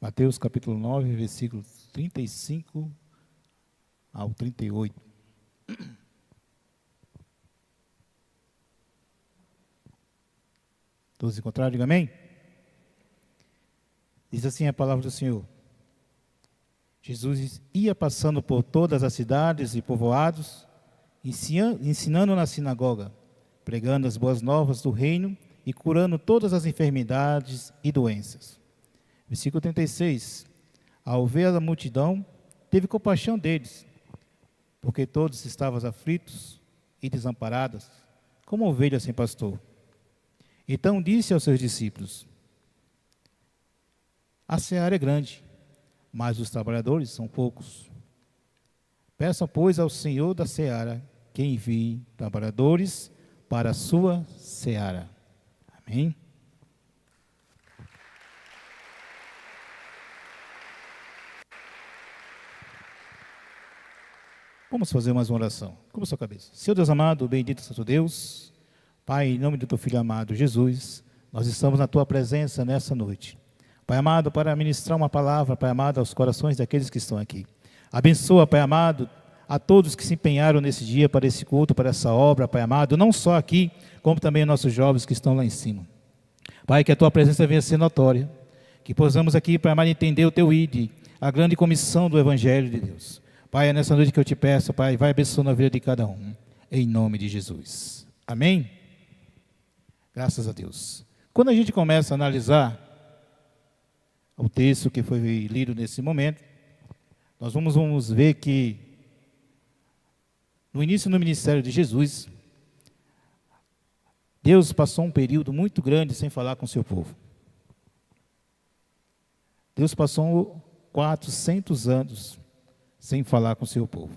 Mateus capítulo 9, versículos 35 ao 38. Todos encontraram? Diga amém. Diz assim a palavra do Senhor. Jesus ia passando por todas as cidades e povoados, ensinando na sinagoga, pregando as boas novas do reino e curando todas as enfermidades e doenças. Versículo 36. Ao ver a multidão, teve compaixão deles, porque todos estavam aflitos e desamparados, como ovelhas sem pastor. Então disse aos seus discípulos: a seara é grande, mas os trabalhadores são poucos. Peça, pois, ao Senhor da seara que envie trabalhadores para a sua seara. Amém? Vamos fazer mais uma oração. Curva sua cabeça. Senhor Deus amado, bendito Santo Deus, Pai, em nome do teu Filho amado Jesus, nós estamos na tua presença nessa noite. Pai amado, para ministrar uma palavra, Pai amado, aos corações daqueles que estão aqui. Abençoa, Pai amado, a todos que se empenharam nesse dia para esse culto, para essa obra, Pai amado, não só aqui, como também nossos jovens que estão lá em cima. Pai, que a tua presença venha ser notória, que possamos aqui, Pai amado, entender o teu ID, a grande comissão do Evangelho de Deus. Pai, é nessa noite que eu te peço, Pai, vai abençoando a vida de cada um, em nome de Jesus. Amém? Graças a Deus. Quando a gente começa a analisar o texto que foi lido nesse momento, nós vamos ver que no início do ministério de Jesus, Deus passou um período muito grande sem falar com o seu povo. Deus passou 400 anos sem falar com o seu povo.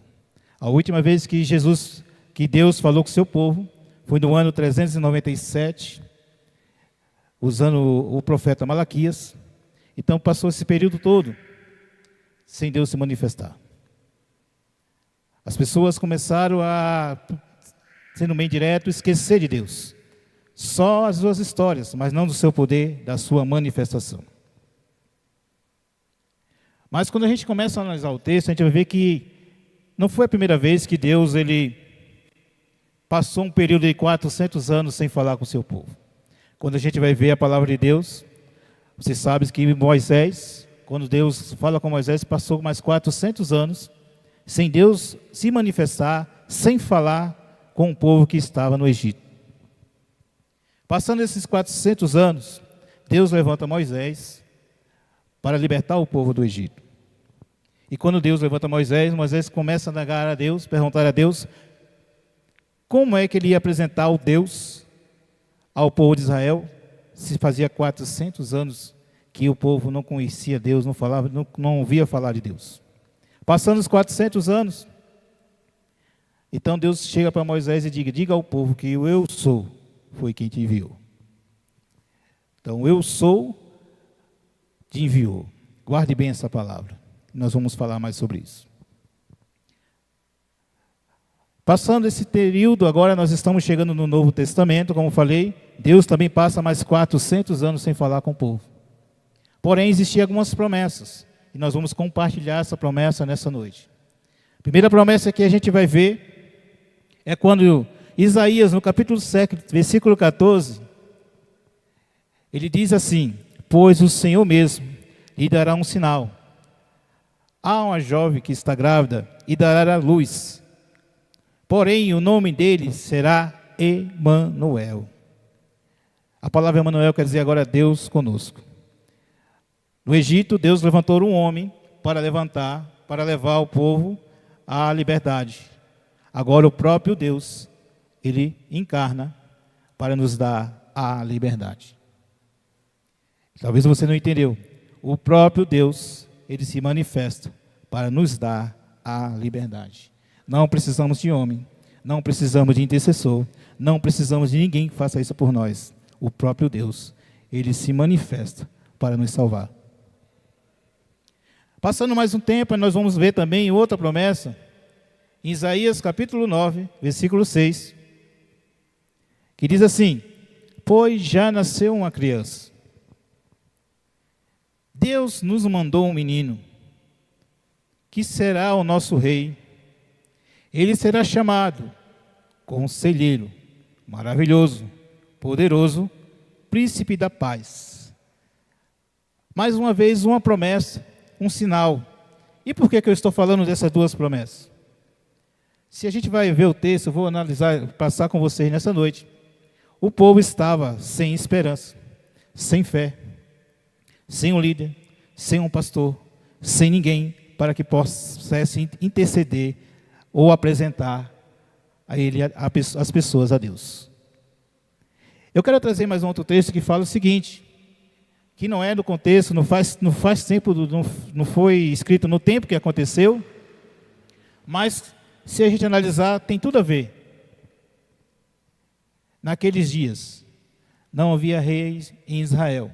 A última vez que Deus falou com o seu povo, foi no ano 397, usando o profeta Malaquias. Então passou esse período todo sem Deus se manifestar. As pessoas começaram a, sendo bem direto, esquecer de Deus. Só as suas histórias, mas não do seu poder, da sua manifestação. Mas quando a gente começa a analisar o texto, a gente vai ver que não foi a primeira vez que Deus passou um período de 400 anos sem falar com o seu povo. Quando a gente vai ver a palavra de Deus, você sabe que Moisés, quando Deus fala com Moisés, passou mais 400 anos sem Deus se manifestar, sem falar com o povo que estava no Egito. Passando esses 400 anos, Deus levanta Moisés para libertar o povo do Egito. E quando Deus levanta Moisés, Moisés começa a negar a Deus, perguntar a Deus como é que ele ia apresentar o Deus ao povo de Israel, se fazia 400 anos que o povo não conhecia Deus, não falava, não ouvia falar de Deus. Passando os 400 anos, então Deus chega para Moisés e diga ao povo que o eu sou foi quem te enviou. Então, eu sou te enviou. Guarde bem essa palavra. Nós vamos falar mais sobre isso. Passando esse período, agora nós estamos chegando no Novo Testamento, como falei, Deus também passa mais 400 anos sem falar com o povo. Porém, existiam algumas promessas, e nós vamos compartilhar essa promessa nessa noite. A primeira promessa que a gente vai ver é quando Isaías, no capítulo 7, versículo 14, ele diz assim: pois o Senhor mesmo lhe dará um sinal. Há uma jovem que está grávida e dará à luz. Porém, o nome dele será Emanuel. A palavra Emanuel quer dizer agora Deus conosco. No Egito, Deus levantou um homem para levar o povo à liberdade. Agora o próprio Deus, ele encarna para nos dar a liberdade. Talvez você não entendeu. O próprio Deus, ele se manifesta para nos dar a liberdade. Não precisamos de homem, não precisamos de intercessor, não precisamos de ninguém que faça isso por nós. O próprio Deus, ele se manifesta para nos salvar. Passando mais um tempo, nós vamos ver também outra promessa, em Isaías capítulo 9, versículo 6, que diz assim: pois já nasceu uma criança, Deus nos mandou um menino, que será o nosso rei. Ele será chamado Conselheiro, Maravilhoso, Poderoso, Príncipe da Paz. Mais uma vez, uma promessa, um sinal. E por que eu estou falando dessas duas promessas? Se a gente vai ver o texto, eu vou analisar, passar com vocês nessa noite. O povo estava sem esperança, sem fé, sem um líder, sem um pastor, sem ninguém para que possa interceder ou apresentar a ele, as pessoas a Deus. Eu quero trazer mais um outro texto que fala o seguinte, que não é do contexto, não faz tempo, não foi escrito no tempo que aconteceu, mas se a gente analisar, tem tudo a ver. Naqueles dias, não havia reis em Israel,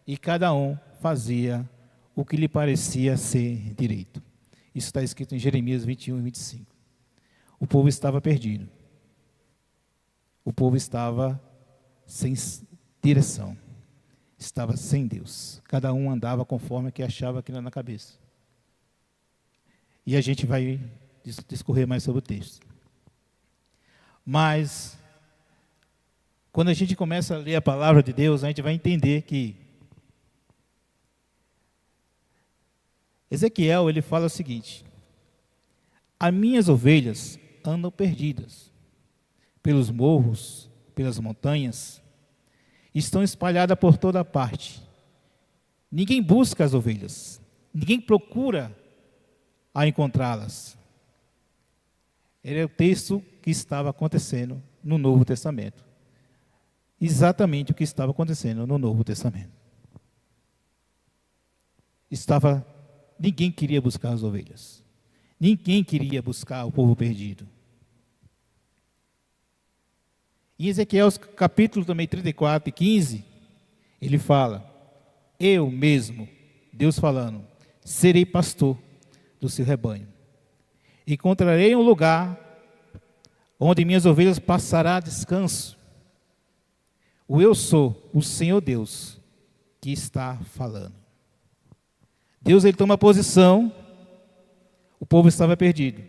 e cada um fazia o que lhe parecia ser direito. Isso está escrito em Jeremias 21 e 25. O povo estava perdido. O povo estava sem direção. Estava sem Deus. Cada um andava conforme que achava aquilo na cabeça. E a gente vai discorrer mais sobre o texto. Mas, quando a gente começa a ler a palavra de Deus, a gente vai entender que Ezequiel, ele fala o seguinte: as minhas ovelhas andam perdidas pelos morros, pelas montanhas, estão espalhadas por toda parte. Ninguém busca as ovelhas, ninguém procura a encontrá-las. Era o texto que estava acontecendo no Novo Testamento. Exatamente o que estava acontecendo no Novo Testamento. Ninguém queria buscar as ovelhas. Ninguém queria buscar o povo perdido. Em Ezequiel, capítulo também 34 e 15, ele fala: eu mesmo, Deus falando, serei pastor do seu rebanho. Encontrarei um lugar onde minhas ovelhas passará descanso. O eu sou o Senhor Deus que está falando. Deus, ele toma posição. O povo estava perdido,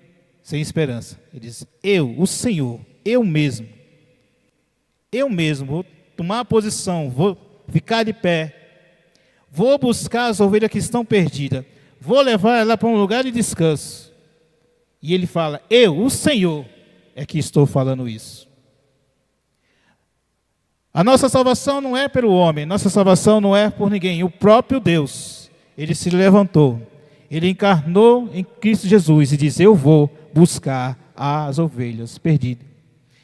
sem esperança. Ele diz: eu, o Senhor, eu mesmo vou tomar a posição, vou ficar de pé, vou buscar as ovelhas que estão perdidas, vou levar ela para um lugar de descanso. E ele fala: eu, o Senhor, é que estou falando isso. A nossa salvação não é pelo homem, nossa salvação não é por ninguém. O próprio Deus, ele se levantou, ele encarnou em Cristo Jesus e diz: eu vou buscar as ovelhas perdidas.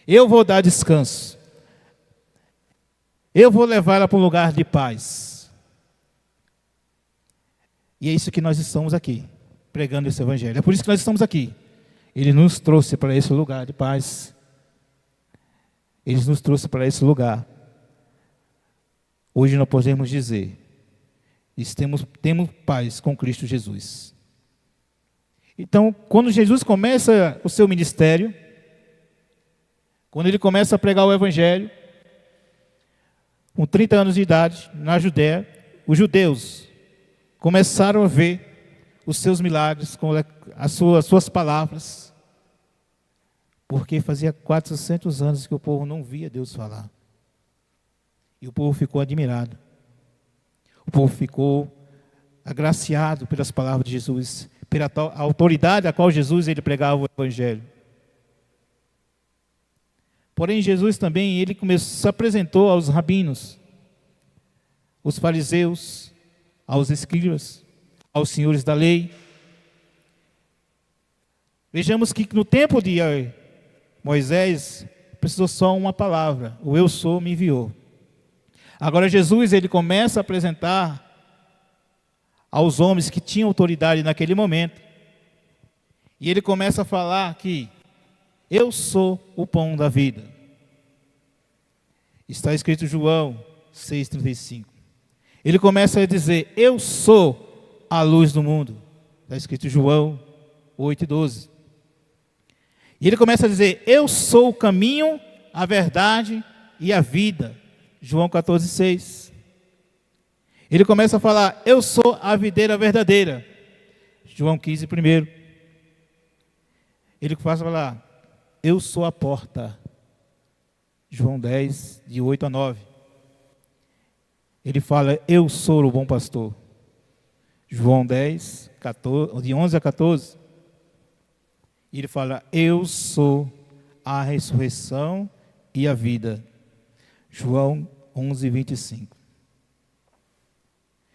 Eu vou dar descanso. Eu vou levá-la para um lugar de paz. E é isso que nós estamos aqui, pregando esse evangelho. É por isso que nós estamos aqui. Ele nos trouxe para esse lugar de paz. Ele nos trouxe para esse lugar. Hoje nós podemos dizer: temos paz com Cristo Jesus. Então, quando Jesus começa o seu ministério, quando ele começa a pregar o evangelho, com 30 anos de idade, na Judéia, os judeus começaram a ver os seus milagres, com as suas palavras, porque fazia 400 anos que o povo não via Deus falar. E o povo ficou admirado. O povo ficou agraciado pelas palavras de Jesus, pela autoridade a qual Jesus ele pregava o evangelho. Porém, Jesus também, ele se apresentou aos rabinos, os fariseus, aos escribas, aos senhores da lei. Vejamos que no tempo de Moisés, precisou só uma palavra: o eu sou me enviou. Agora Jesus, ele começa a apresentar aos homens que tinham autoridade naquele momento, e ele começa a falar que eu sou o pão da vida. Está escrito em João 6,35. Ele começa a dizer: eu sou a luz do mundo. Está escrito em João 8,12. E ele começa a dizer: eu sou o caminho, a verdade e a vida. João 14,6. Ele começa a falar: eu sou a videira verdadeira. João 15, primeiro. Ele começa a falar: eu sou a porta. João 10, de 8 a 9. Ele fala: eu sou o bom pastor. João 10, 14, de 11 a 14. Ele fala: eu sou a ressurreição e a vida. João 11, 25.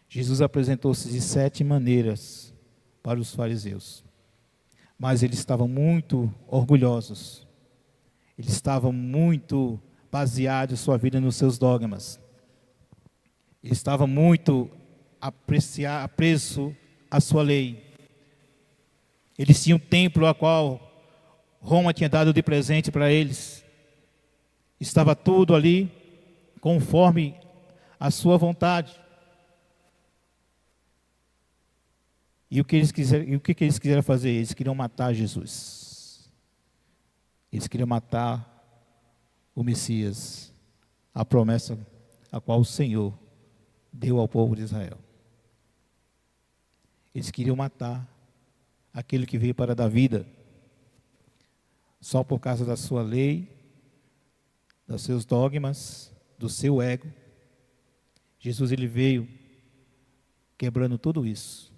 Jesus apresentou-se de 7 maneiras para os fariseus. Mas eles estavam muito orgulhosos. Eles estavam muito baseados sua vida nos seus dogmas. Eles estavam muito apreço à sua lei. Eles tinham um templo a qual Roma tinha dado de presente para eles. Estava tudo ali conforme a sua vontade. E o que eles quiseram fazer? Eles queriam matar Jesus. Eles queriam matar o Messias, a promessa a qual o Senhor deu ao povo de Israel. Eles queriam matar aquele que veio para dar vida, só por causa da sua lei, dos seus dogmas, do seu ego. Jesus, ele veio quebrando tudo isso,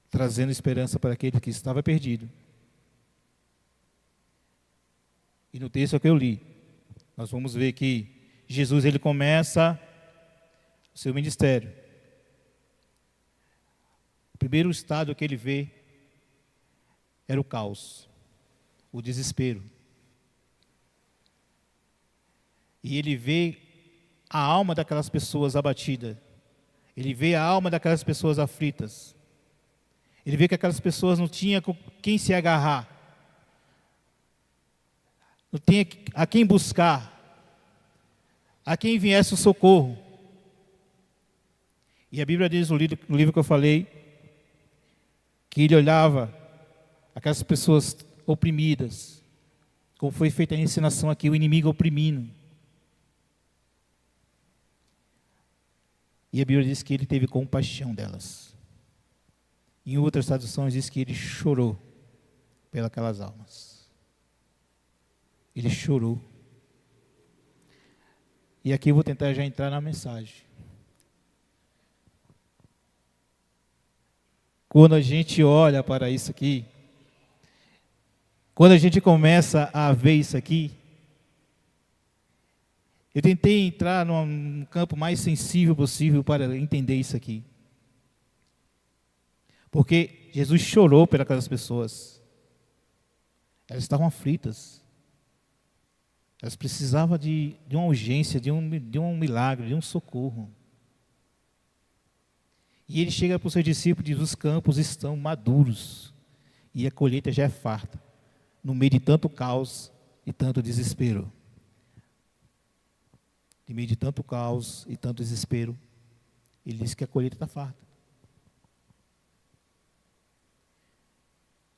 trazendo esperança para aquele que estava perdido. E no texto que eu li, nós vamos ver que Jesus, ele começa o seu ministério. O primeiro estado que ele vê era o caos, o desespero. E ele vê a alma daquelas pessoas abatida. Ele vê a alma daquelas pessoas aflitas. Ele vê que aquelas pessoas não tinham com quem se agarrar. Não tinha a quem buscar. A quem viesse o socorro. E a Bíblia diz no livro que eu falei, que ele olhava aquelas pessoas oprimidas, como foi feita a ensinação aqui, o inimigo oprimindo. E a Bíblia diz que ele teve compaixão delas. Em outras traduções diz que ele chorou pelas almas. Ele chorou. E aqui eu vou tentar já entrar na mensagem. Quando a gente olha para isso aqui, quando a gente começa a ver isso aqui, eu tentei entrar num campo mais sensível possível para entender isso aqui. Porque Jesus chorou pelas pessoas. Elas estavam aflitas. Elas precisavam de uma urgência, de um milagre, de um socorro. E ele chega para os seus discípulos e diz: os campos estão maduros e a colheita já é farta, no meio de tanto caos e tanto desespero. No meio de tanto caos e tanto desespero, ele diz que a colheita está farta.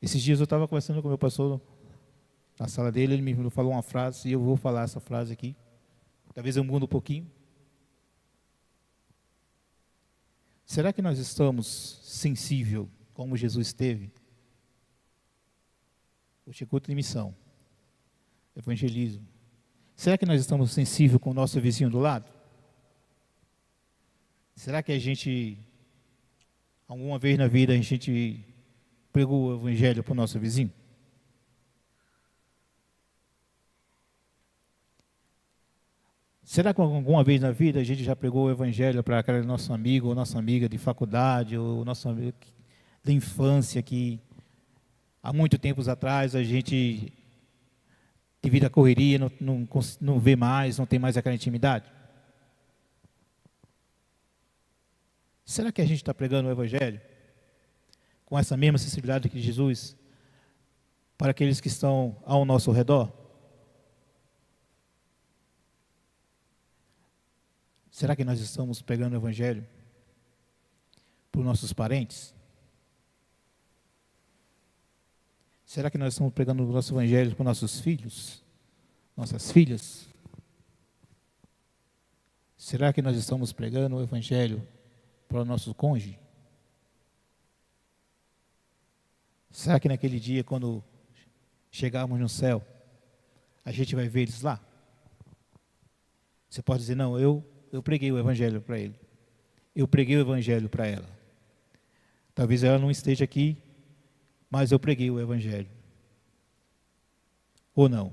Esses dias eu estava conversando com o meu pastor na sala dele, ele me falou uma frase, e eu vou falar essa frase aqui. Talvez eu mude um pouquinho. Será que nós estamos sensíveis, como Jesus esteve? O Instituto de Missão, evangelismo. Será que nós estamos sensíveis com o nosso vizinho do lado? Será que a gente, alguma vez na vida, a gente pregou o evangelho para o nosso vizinho? Será que alguma vez na vida a gente já pregou o evangelho para aquele nosso amigo ou nossa amiga de faculdade, ou nosso amigo da infância, que há muito tempos atrás a gente, devido à correria, não vê mais, não tem mais aquela intimidade? Será que a gente está pregando o evangelho com essa mesma sensibilidade que Jesus para aqueles que estão ao nosso redor? Será que nós estamos pregando o evangelho para os nossos parentes? Será que nós estamos pregando o nosso evangelho para os nossos filhos, nossas filhas? Será que nós estamos pregando o Evangelho para o nosso cônjuge? Será que naquele dia, quando chegarmos no céu, a gente vai ver eles lá? Você pode dizer, não, eu preguei o Evangelho para ele. Eu preguei o Evangelho para ela. Talvez ela não esteja aqui, mas eu preguei o Evangelho. Ou não?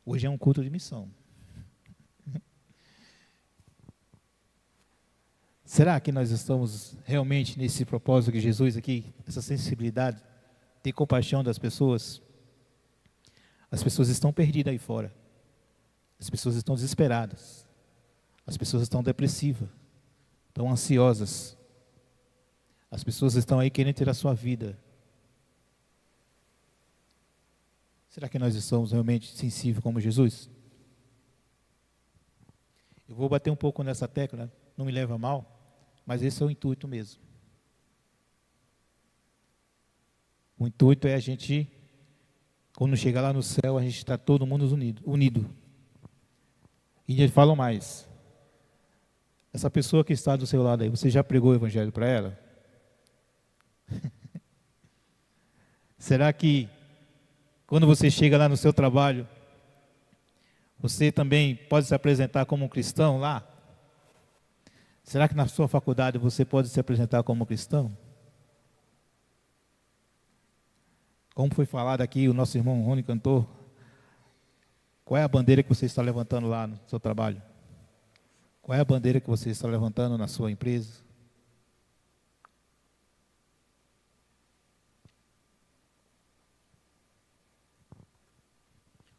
Hoje é um culto de missão. Será que nós estamos realmente nesse propósito que Jesus aqui, essa sensibilidade, ter compaixão das pessoas? As pessoas estão perdidas aí fora. As pessoas estão desesperadas. As pessoas estão depressivas, estão ansiosas. As pessoas estão aí querendo ter a sua vida. Será que nós estamos realmente sensíveis como Jesus? Eu vou bater um pouco nessa tecla, não me leva a mal, mas esse é o intuito mesmo. O intuito é a gente, quando chegar lá no céu, a gente está todo mundo unido. E eles falam mais. Essa pessoa que está do seu lado aí, você já pregou o Evangelho para ela? Será que quando você chega lá no seu trabalho, você também pode se apresentar como um cristão lá? Será que na sua faculdade você pode se apresentar como cristão? Como foi falado aqui, o nosso irmão Rony cantou, qual é a bandeira que você está levantando lá no seu trabalho? Qual é a bandeira que você está levantando na sua empresa?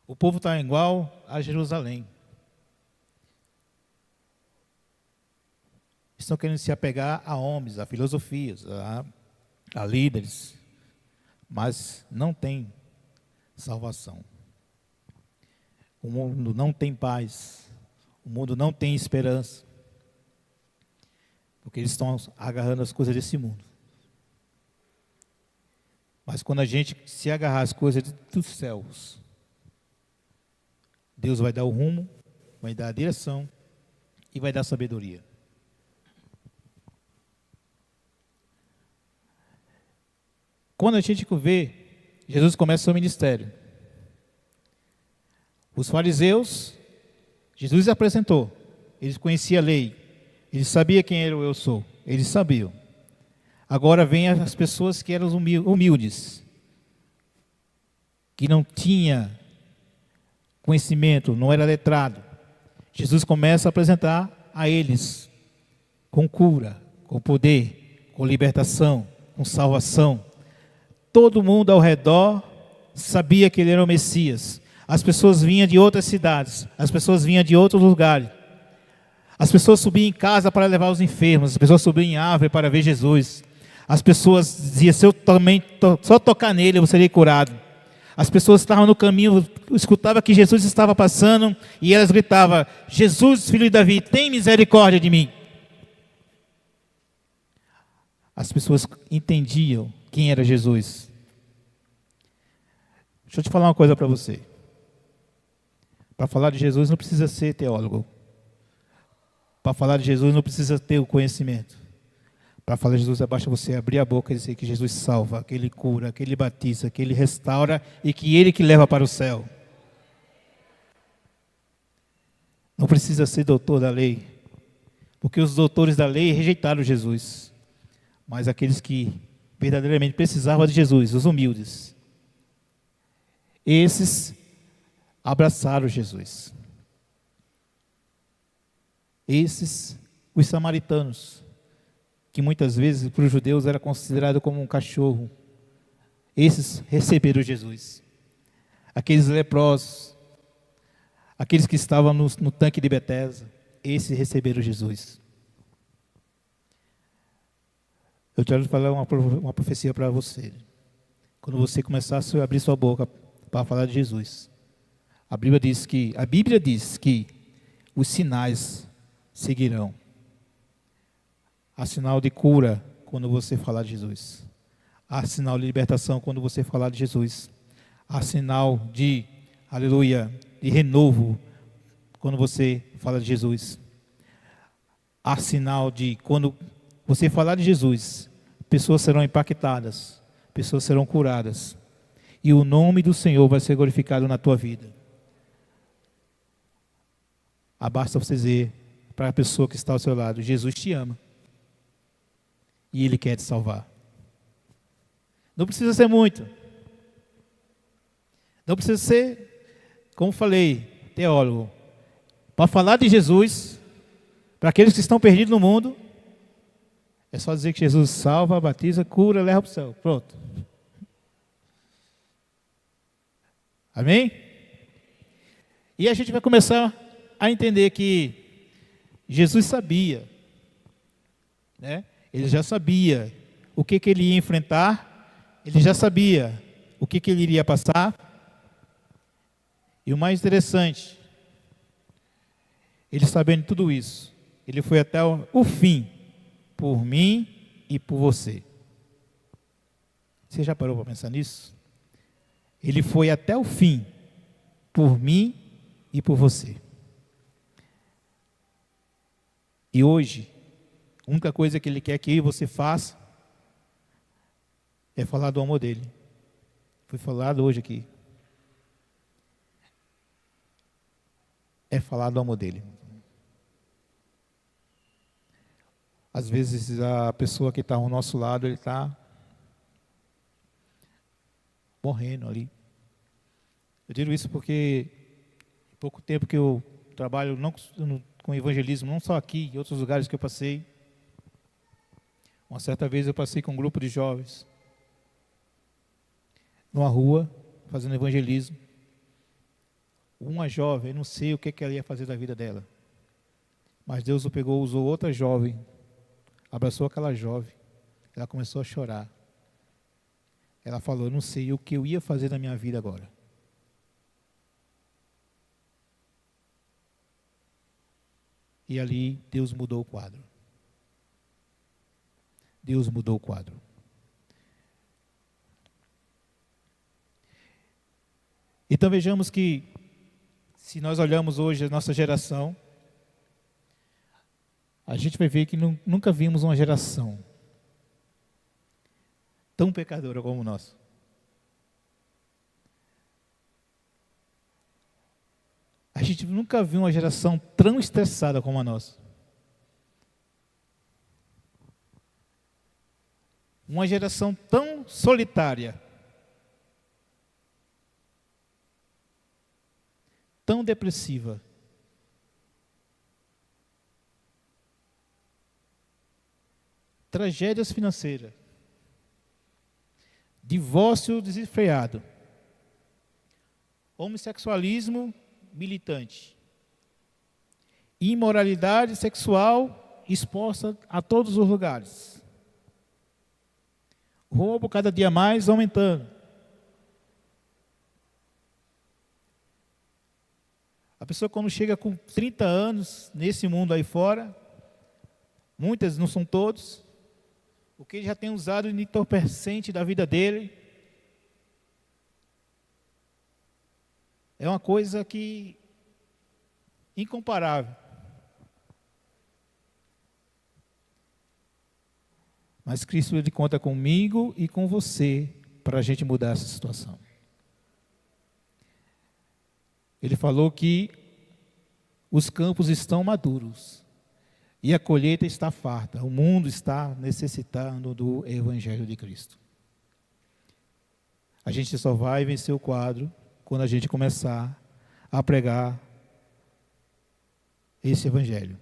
O povo está igual a Jerusalém. Estão querendo se apegar a homens, a filosofias, a líderes, mas não tem salvação. O mundo não tem paz, o mundo não tem esperança, porque eles estão agarrando as coisas desse mundo. Mas quando a gente se agarrar às coisas dos céus, Deus vai dar o rumo, vai dar a direção e vai dar sabedoria. Quando a gente vê, Jesus começa o seu ministério. Os fariseus, Jesus apresentou. Eles conheciam a lei. Eles sabiam quem era o eu sou. Eles sabiam. Agora vem as pessoas que eram humildes, que não tinham conhecimento, não era letrado. Jesus começa a apresentar a eles com cura, com poder, com libertação, com salvação. Todo mundo ao redor sabia que ele era o Messias. As pessoas vinham de outras cidades, as pessoas vinham de outros lugares. As pessoas subiam em casa para levar os enfermos, as pessoas subiam em árvore para ver Jesus. As pessoas diziam, se eu também só tocar nele, eu serei curado. As pessoas estavam no caminho, escutavam que Jesus estava passando e elas gritavam, Jesus, filho de Davi, tem misericórdia de mim. As pessoas entendiam quem era Jesus. Deixa eu te falar uma coisa para você. Para falar de Jesus não precisa ser teólogo. Para falar de Jesus não precisa ter o conhecimento. Para falar de Jesus, basta você abrir a boca e dizer que Jesus salva, que Ele cura, que Ele batiza, que Ele restaura e que Ele que leva para o céu. Não precisa ser doutor da lei, porque os doutores da lei rejeitaram Jesus. Mas aqueles que verdadeiramente precisavam de Jesus, os humildes, esses abraçaram Jesus. Esses, os samaritanos, que muitas vezes para os judeus era considerado como um cachorro, esses receberam Jesus. Aqueles leprosos, aqueles que estavam no tanque de Betesda, esses receberam Jesus. Eu quero falar uma profecia para você. Quando você começar a abrir sua boca para falar de Jesus, a Bíblia diz que os sinais seguirão. Há sinal de cura quando você falar de Jesus. Há sinal de libertação quando você falar de Jesus. Há sinal de, aleluia, de renovo quando você fala de Jesus. Há sinal de quando você falar de Jesus, pessoas serão impactadas, pessoas serão curadas, e o nome do Senhor vai ser glorificado na tua vida. Basta você dizer para a pessoa que está ao seu lado: Jesus te ama, e Ele quer te salvar. Não precisa ser muito, não precisa ser, como falei, teólogo. Para falar de Jesus, para aqueles que estão perdidos no mundo, é só dizer que Jesus salva, batiza, cura, leva para o céu. Pronto. Amém? E a gente vai começar a entender que Jesus sabia, né? Ele já sabia o que ele ia enfrentar, ele já sabia o que ele iria passar. E o mais interessante, ele sabendo tudo isso, ele foi até o fim, por mim e por você. Você já parou para pensar nisso? Ele foi até o fim, por mim e por você. E hoje, a única coisa que Ele quer que você faça é falar do amor dEle. Foi falado hoje aqui. É falar do amor dEle. Às vezes a pessoa que está ao nosso lado, ele está morrendo ali. Eu digo isso porque há pouco tempo que eu trabalho com evangelismo, não só aqui, em outros lugares que eu passei. Uma certa vez eu passei com um grupo de jovens numa rua, fazendo evangelismo. Uma jovem, eu não sei o que ela ia fazer da vida dela, mas Deus o pegou, usou outra jovem, abraçou aquela jovem, ela começou a chorar. Ela falou: eu não sei o que eu ia fazer da minha vida agora. E ali Deus mudou o quadro. Deus mudou o quadro. Então vejamos que, se nós olhamos hoje a nossa geração, a gente vai ver que nunca vimos uma geração tão pecadora como nós. A gente nunca viu uma geração tão estressada como a nossa. Uma geração tão solitária, tão depressiva. Tragédias financeiras, divórcio desenfreado, homossexualismo militante, imoralidade sexual exposta a todos os lugares, roubo cada dia mais aumentando. A pessoa, quando chega com 30 anos nesse mundo aí fora, muitas, não são todos, o que ele já tem usado de entorpecente da vida dele é uma coisa que incomparável. Mas Cristo, Ele conta comigo e com você para a gente mudar essa situação. Ele falou que os campos estão maduros e a colheita está farta. O mundo está necessitando do Evangelho de Cristo. A gente só vai vencer o quadro quando a gente começar a pregar esse Evangelho.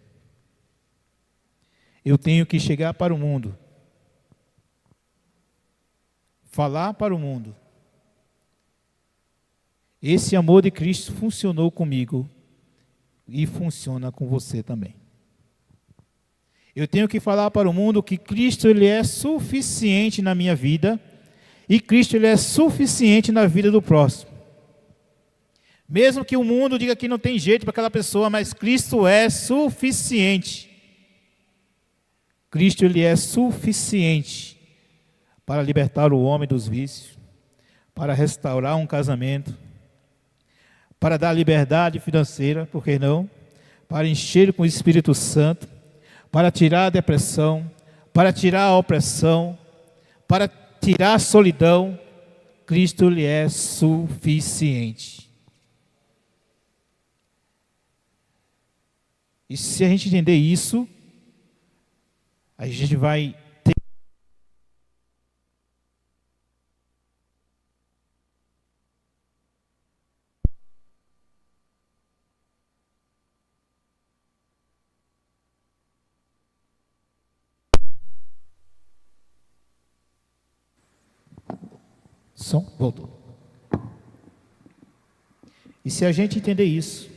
Eu tenho que chegar para o mundo, falar para o mundo. Esse amor de Cristo funcionou comigo e funciona com você também. Eu tenho que falar para o mundo que Cristo, Ele é suficiente na minha vida e Cristo, Ele é suficiente na vida do próximo. Mesmo que o mundo diga que não tem jeito para aquela pessoa, mas Cristo é suficiente. Cristo, Ele é suficiente para libertar o homem dos vícios, para restaurar um casamento, para dar liberdade financeira, por que não? Para encher com o Espírito Santo, para tirar a depressão, para tirar a opressão, para tirar a solidão. Cristo lhe é suficiente. E se a gente entender isso, a gente vai ter som, voltou. E se a gente entender isso,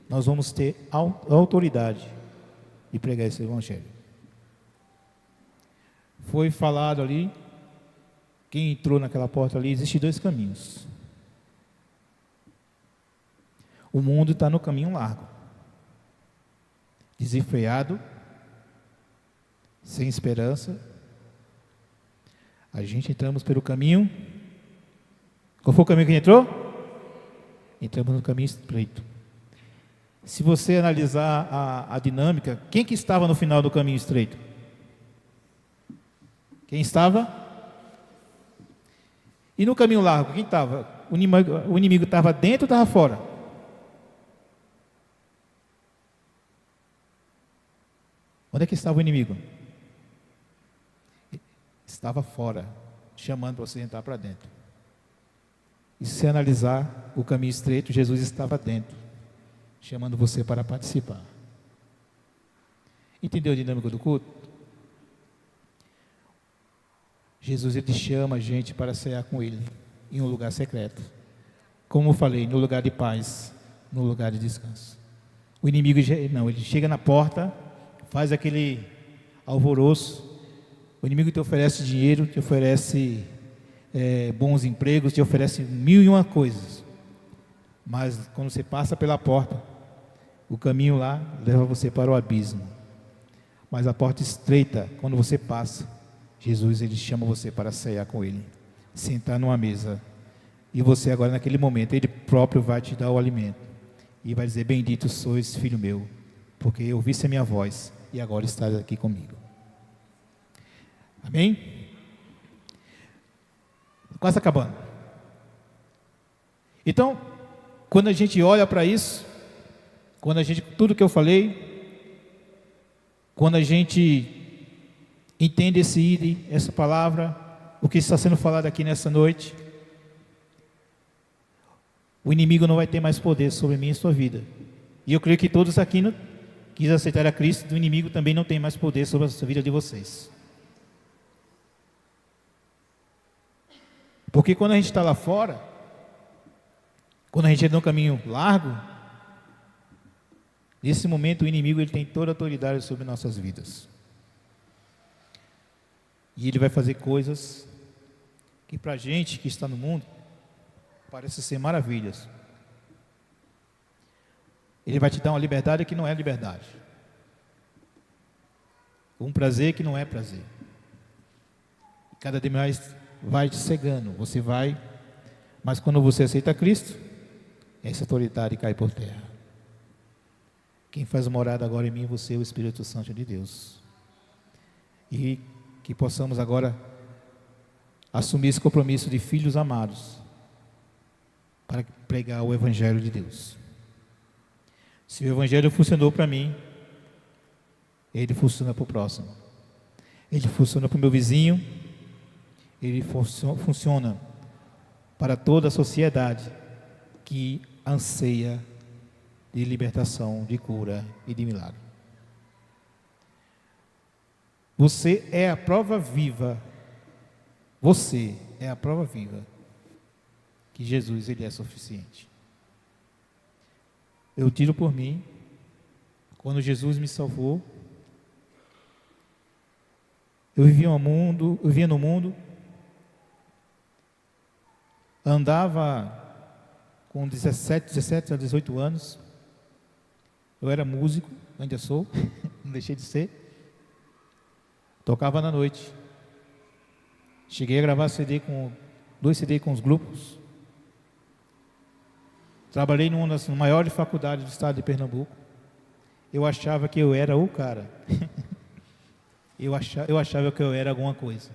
nós vamos ter autoridade de pregar esse evangelho. Foi falado ali, quem entrou naquela porta ali, existem dois caminhos. O mundo está no caminho largo, desenfreado, sem esperança. A gente entramos pelo caminho. Qual foi o caminho que entrou? Entramos no caminho estreito. Se você analisar a dinâmica, quem que estava no final do caminho estreito? Quem estava? E no caminho largo, quem estava? O inimigo estava dentro ou estava fora? Onde é que estava o inimigo? Estava fora, chamando para você entrar para dentro. E se você analisar o caminho estreito, Jesus estava dentro, chamando você para participar. Entendeu a dinâmica do culto? Jesus, ele chama a gente para cear com ele em um lugar secreto. Como eu falei, no lugar de paz, no lugar de descanso. O inimigo, não, ele chega na porta, faz aquele alvoroço. O inimigo te oferece dinheiro, te oferece bons empregos, te oferece 1001 coisas. Mas quando você passa pela porta, o caminho lá leva você para o abismo. Mas a porta estreita, quando você passa, Jesus, ele chama você para cear com ele, sentar numa mesa, e você agora naquele momento, ele próprio vai te dar o alimento, e vai dizer: bendito sois, filho meu, porque ouviste a minha voz, e agora estás aqui comigo. Amém? Quase acabando. Então, quando a gente olha para isso, tudo que eu falei, quando a gente entende essa palavra, o que está sendo falado aqui nessa noite, o inimigo não vai ter mais poder sobre mim e sua vida. E eu creio que todos aqui quis aceitar a Cristo, o inimigo também não tem mais poder sobre a vida de vocês. Porque quando a gente está lá fora, quando a gente entra num caminho largo, nesse momento o inimigo ele tem toda a autoridade sobre nossas vidas. E ele vai fazer coisas que para a gente que está no mundo, parece ser maravilhas. Ele vai te dar uma liberdade que não é liberdade. Um prazer que não é prazer. E cada dia mais vai te cegando, você vai, mas quando você aceita Cristo, essa autoridade cai por terra. Quem faz morada agora em mim, você é o Espírito Santo de Deus. E que possamos agora assumir esse compromisso de filhos amados, para pregar o Evangelho de Deus. Se o Evangelho funcionou para mim, ele funciona para o próximo. Ele funciona para o meu vizinho, ele funciona para toda a sociedade que anseia de libertação, de cura e de milagre. Você é a prova viva, você é a prova viva que Jesus, ele é suficiente. Eu tiro por mim, quando Jesus me salvou, eu vivia no mundo, andava com 17 a 18 anos, eu era músico, ainda sou, não deixei de ser, tocava na noite, cheguei a gravar 2 CD com os grupos, Trabalhei numa das maiores faculdades do estado de Pernambuco. Eu achava que eu era o cara. Eu achava que eu era alguma coisa.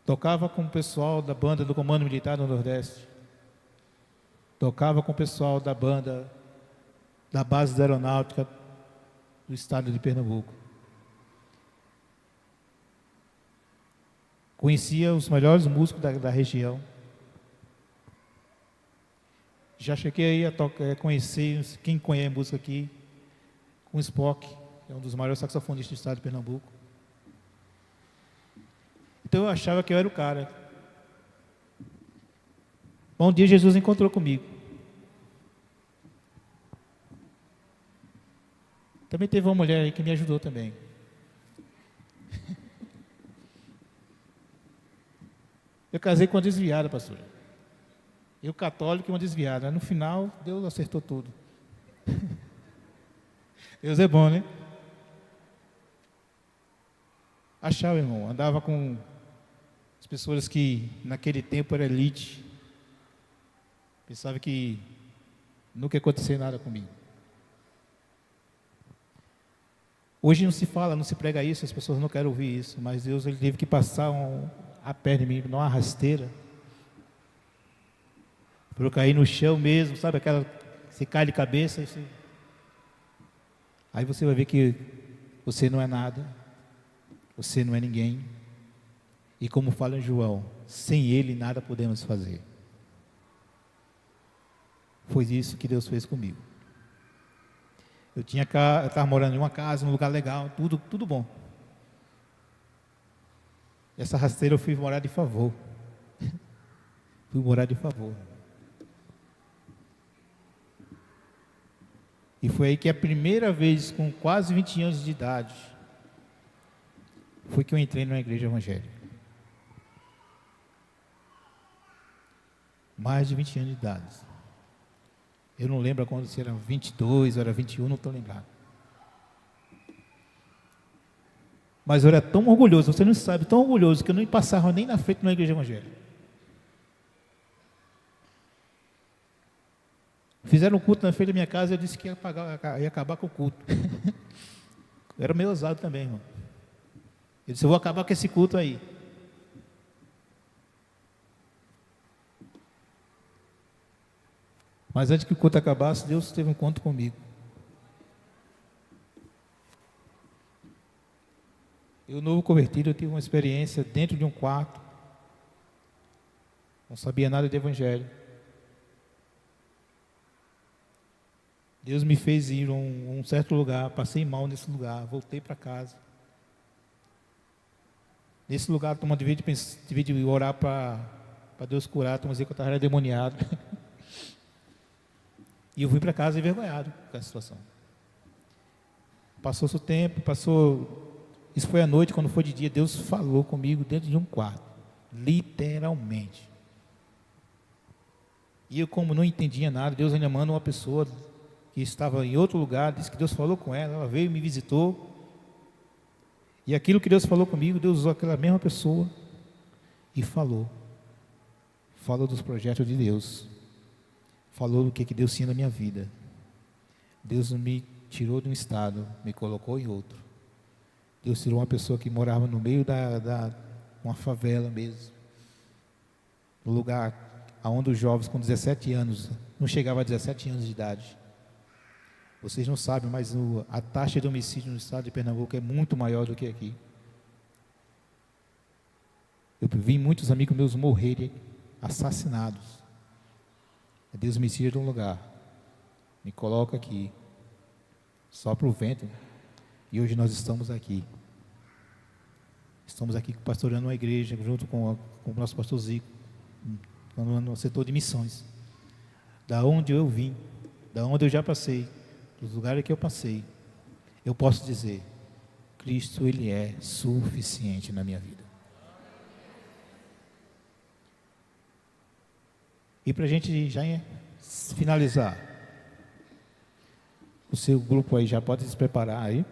Tocava com o pessoal da banda do Comando Militar do Nordeste. Tocava com o pessoal da banda da base da aeronáutica do estado de Pernambuco. Conhecia os melhores músicos da região. Já cheguei a conhecer, quem conhece música aqui, com o Spock, que é um dos maiores saxofonistas do estado de Pernambuco. Então eu achava que eu era o cara. Um dia Jesus encontrou comigo. Também teve uma mulher aí que me ajudou também. Eu casei com uma desviada, pastor. Eu católico e uma desviada. No final, Deus acertou tudo. Deus é bom, né? Achava, irmão, andava com as pessoas que naquele tempo era elite. Pensava que nunca ia acontecer nada comigo. Hoje não se fala, não se prega isso, as pessoas não querem ouvir isso, mas Deus ele teve que passar a perna em mim, numa rasteira, para eu cair no chão mesmo, sabe aquela, você cai de cabeça, aí você vai ver que você não é nada, você não é ninguém, e como fala em João, sem Ele nada podemos fazer. Foi isso que Deus fez comigo. Eu estava morando em uma casa, num lugar legal, tudo bom. Essa rasteira eu fui morar de favor. Fui morar de favor. E foi aí que a primeira vez, com quase 20 anos de idade, foi que eu entrei numa igreja evangélica. Mais de 20 anos de idade. Eu não lembro quando, se era 22, era 21, não estou lembrado. Mas eu era tão orgulhoso, você não sabe, tão orgulhoso, que eu não passava nem na frente de uma igreja evangélica. Fizeram um culto na frente da minha casa, eu disse que ia acabar com o culto. Eu era meio ousado também, irmão. Eu disse, eu vou acabar com esse culto aí. Mas antes que o culto acabasse, Deus teve um encontro comigo. Eu, novo convertido, eu tive uma experiência dentro de um quarto. Não sabia nada de evangelho. Deus me fez ir a um certo lugar, passei mal nesse lugar, voltei para casa. Nesse lugar, eu devia orar para Deus curar, tu dizer que eu estava endemoniado. E eu fui para casa envergonhado com essa situação. Passou-se o tempo, isso foi à noite, quando foi de dia, Deus falou comigo dentro de um quarto, literalmente. E eu, como não entendia nada, Deus ainda manda uma pessoa que estava em outro lugar, disse que Deus falou com ela veio e me visitou. E aquilo que Deus falou comigo, Deus usou aquela mesma pessoa e falou dos projetos de Deus. Falou do que Deus tinha na minha vida. Deus me tirou de um estado, me colocou em outro. Deus tirou uma pessoa que morava no meio uma favela mesmo. No lugar onde os jovens com 17 anos, não chegavam a 17 anos de idade. Vocês não sabem, mas a taxa de homicídio no estado de Pernambuco é muito maior do que aqui. Eu vi muitos amigos meus morrerem assassinados. Deus me tira de um lugar, me coloca aqui, sopra o vento, e hoje nós estamos aqui. Estamos aqui pastoreando uma igreja, junto com o nosso pastor Zico, no setor de missões. Da onde eu vim, da onde eu já passei, dos lugares que eu passei, eu posso dizer, Cristo, Ele é suficiente na minha vida. E para a gente já finalizar, o seu grupo aí já pode se preparar aí.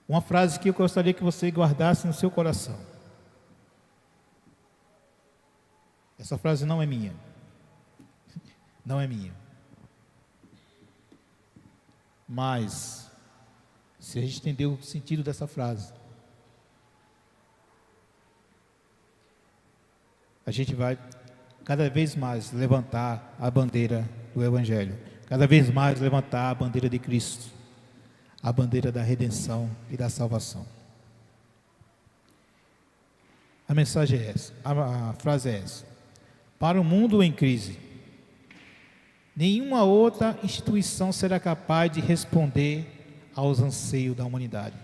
Uma frase que eu gostaria que você guardasse no seu coração. Essa frase não é minha. Não é minha. Mas, se a gente entender o sentido dessa frase, a gente vai cada vez mais levantar a bandeira do Evangelho, cada vez mais levantar a bandeira de Cristo, a bandeira da redenção e da salvação. A mensagem é essa, a frase é essa: para o mundo em crise, nenhuma outra instituição será capaz de responder aos anseios da humanidade,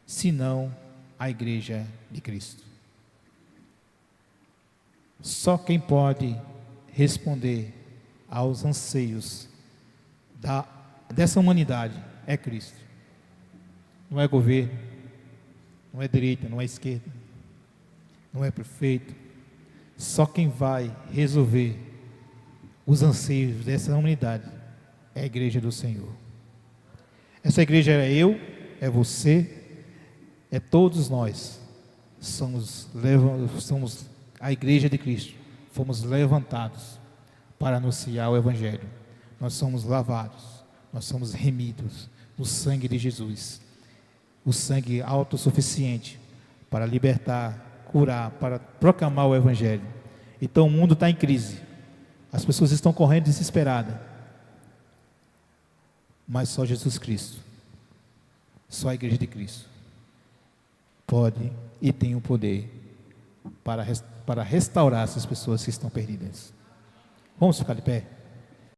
senão a Igreja de Cristo. Só quem pode responder aos anseios dessa humanidade é Cristo. Não é governo, não é direita, não é esquerda, não é prefeito. Só quem vai resolver os anseios dessa humanidade é a Igreja do Senhor. Essa igreja é eu, é você, é todos nós. Somos a Igreja de Cristo. Fomos levantados para anunciar o Evangelho. Nós somos lavados, nós somos remidos no sangue de Jesus. O sangue autossuficiente para libertar, curar, para proclamar o Evangelho. Então o mundo está em crise. As pessoas estão correndo desesperadas. Mas só Jesus Cristo, só a Igreja de Cristo pode e tem o poder para restaurar essas pessoas que estão perdidas. Vamos ficar de pé?